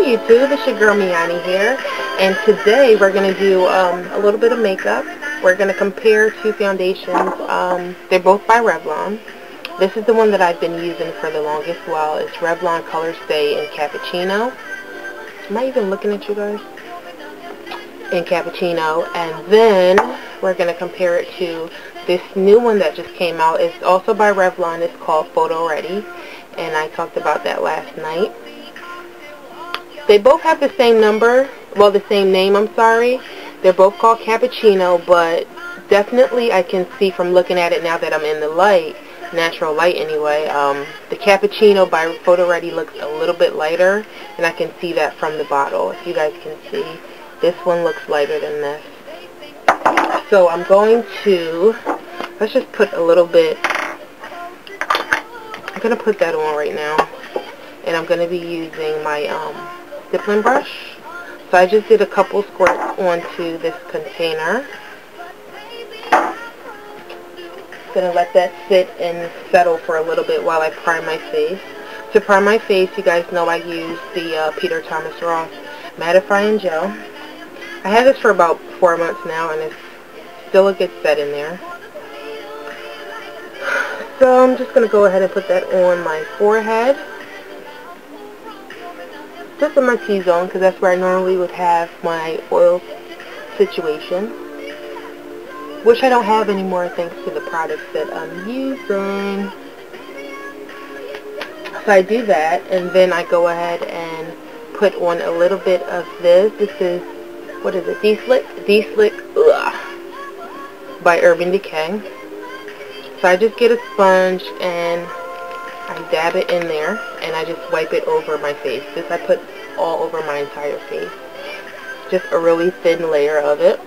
YouTube, it's your girl Me-Anie here, and today we're going to do a little bit of makeup. We're going to compare two foundations. They're both by Revlon. This is the one that I've been using for the longest while. It's Revlon Color Stay in Cappuccino. Am I even looking at you guys? In Cappuccino. And then we're going to compare it to this new one that just came out. It's also by Revlon. It's called PhotoReady, and I talked about that last night. They both have the same number, well, the same name, I'm sorry. They're both called Cappuccino, but definitely I can see from looking at it now that I'm in the light, natural light anyway, the Cappuccino by PhotoReady looks a little bit lighter, and I can see that from the bottle. If you guys can see, this one looks lighter than this. So I'm going to, let's just put a little bit, I'm going to put that on right now, and I'm going to be using my stippling brush. So I just did a couple squirts onto this container. Gonna let that sit and settle for a little bit while I prime my face. To prime my face, you guys know I use the Peter Thomas Roth mattifying gel. I had this for about 4 months now, and it's still a good set in there. So I'm just gonna go ahead and put that on my forehead. Just in my T-zone, because that's where I normally would have my oil situation, which I don't have anymore thanks to the products that I'm using. So I do that, and then I go ahead and put on a little bit of this. This is, what is it, D-Slick by Urban Decay. So I just get a sponge and I dab it in there, and I just wipe it over my face. This I put all over my entire face. Just a really thin layer of it.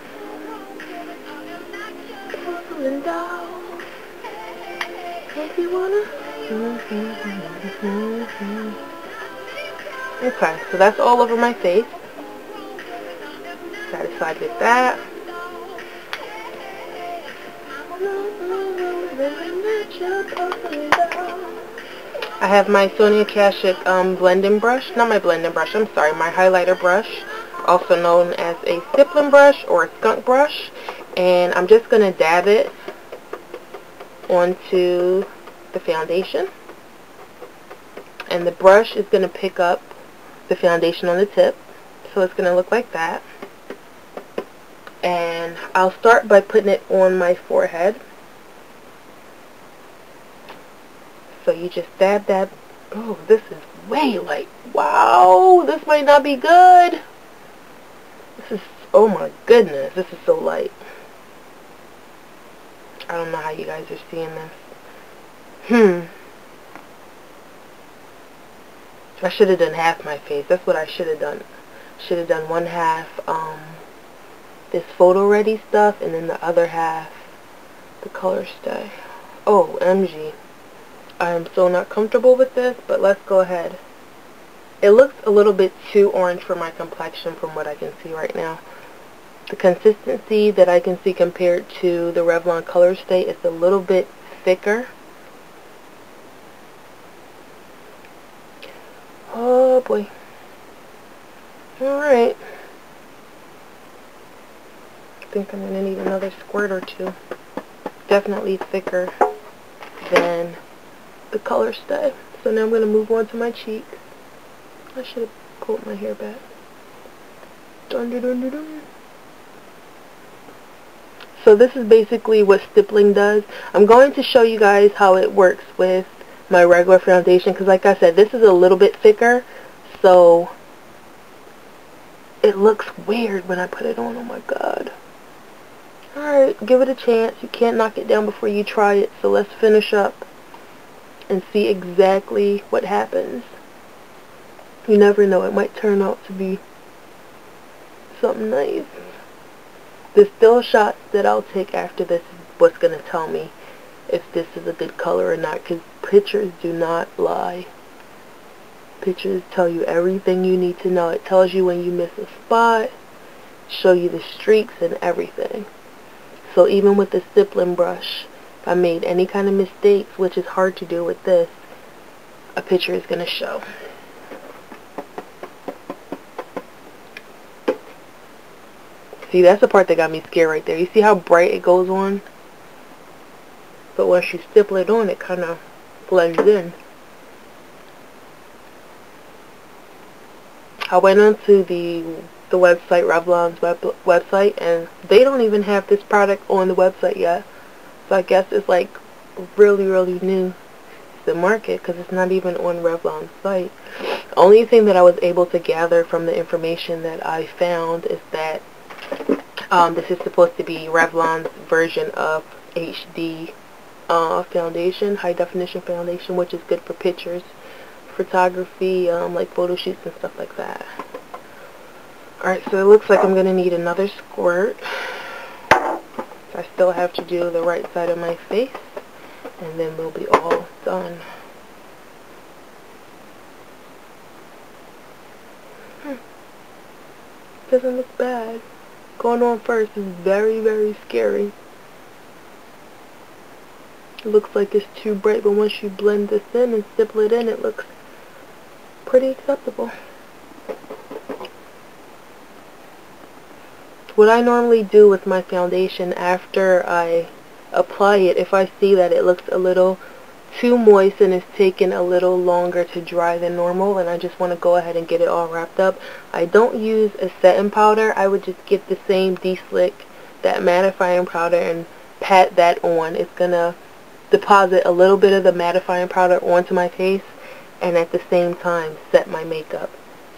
Okay, so that's all over my face. Satisfied with that. I have my Sonia Kashuk blending brush, not my blending brush, I'm sorry, my highlighter brush, also known as a stippling brush or a skunk brush, and I'm just going to dab it onto the foundation, and the brush is going to pick up the foundation on the tip, so it's going to look like that. And I'll start by putting it on my forehead. So you just dab. Oh, this is way light. Wow, this might not be good. This is, oh my goodness, this is so light. I don't know how you guys are seeing this. I should have done half my face. That's what I should have done. Should have done one half this PhotoReady stuff, and then the other half the Color Stay. Oh, MG. I am so not comfortable with this, but let's go ahead. It looks a little bit too orange for my complexion from what I can see right now. The consistency that I can see compared to the Revlon Color Stay is a little bit thicker. Oh boy. Alright. I think I'm going to need another squirt or two. Definitely thicker than the Color Stay. So now I'm going to move on to my cheek. I should have pulled my hair back. Dun, dun, dun, dun, dun. So this is basically what stippling does. I'm going to show you guys how it works with my regular foundation, because like I said, this is a little bit thicker, so it looks weird when I put it on. Oh my god. Alright, give it a chance. You can't knock it down before you try it, so let's finish up and see exactly what happens. You never know, it might turn out to be something nice. The still shots that I'll take after this is what's going to tell me if this is a good color or not, because pictures do not lie. Pictures tell you everything you need to know. It tells you when you miss a spot, show you the streaks and everything. So even with the stippling brush, if I made any kind of mistakes, which is hard to do with this, a picture is going to show. See, that's the part that got me scared right there. You see how bright it goes on? But once you stipple it on, it kind of blends in. I went onto the website, Revlon's website, and they don't even have this product on the website yet. So I guess it's like really, really new to the market because it's not even on Revlon's site. The only thing that I was able to gather from the information that I found is that this is supposed to be Revlon's version of HD foundation, high definition foundation, which is good for pictures, photography, like photo shoots and stuff like that. Alright, so it looks like I'm going to need another squirt. I still have to do the right side of my face, and then we'll be all done. Doesn't look bad. Going on first is very, very scary. It looks like it's too bright, but once you blend this in and stipple it in, it looks pretty acceptable. What I normally do with my foundation after I apply it, if I see that it looks a little too moist and it's taken a little longer to dry than normal, and I just want to go ahead and get it all wrapped up, I don't use a setting powder. I would just get the same de-slick, that mattifying powder, and pat that on. It's going to deposit a little bit of the mattifying powder onto my face and at the same time set my makeup.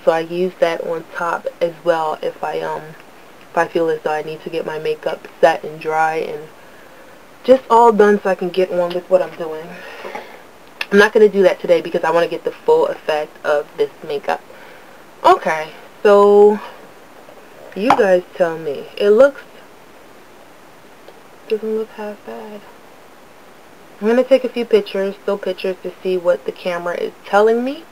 So I use that on top as well if I feel as though I need to get my makeup set and dry and just all done so I can get on with what I'm doing. I'm not going to do that today because I want to get the full effect of this makeup. Okay, so you guys tell me. It doesn't look half bad. I'm going to take a few pictures, still pictures, to see what the camera is telling me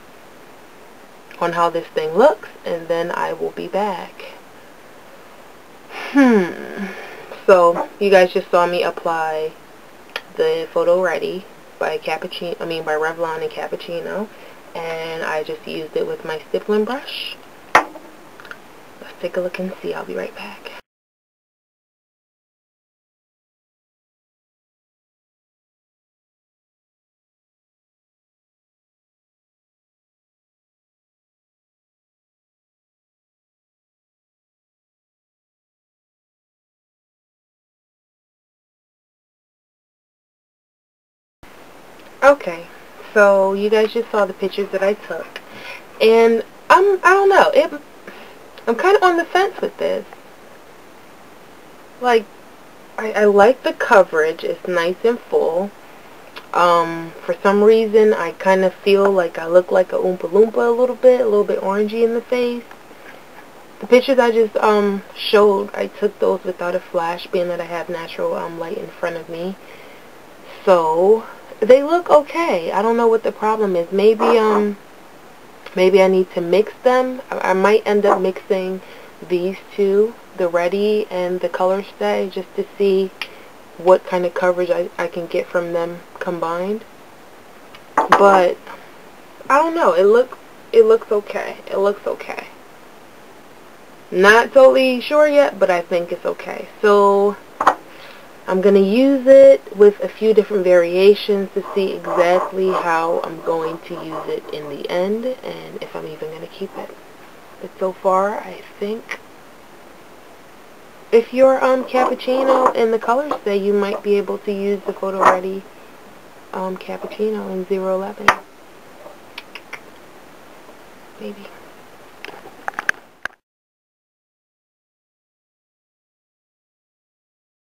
on how this thing looks, and then I will be back. So, you guys just saw me apply the PhotoReady by Revlon and Cappucino, and I just used it with my stippling brush. Let's take a look and see. I'll be right back. Okay, so you guys just saw the pictures that I took, and I don't know, I'm kind of on the fence with this. Like, I like the coverage. It's nice and full. For some reason, I kind of feel like I look like a Oompa Loompa a little bit orangey in the face. The pictures I just showed, I took those without a flash, being that I have natural light in front of me. So they look okay. I don't know what the problem is. Maybe I need to mix them. I might end up mixing these two, the Ready and the Color Stay, just to see what kind of coverage I can get from them combined. But I don't know. It looks okay. It looks okay. Not totally sure yet, but I think it's okay. So I'm going to use it with a few different variations to see exactly how I'm going to use it in the end, and if I'm even going to keep it. But so far, I think if you're cappuccino in the Color Stay, you might be able to use the PhotoReady cappuccino in 011. Maybe.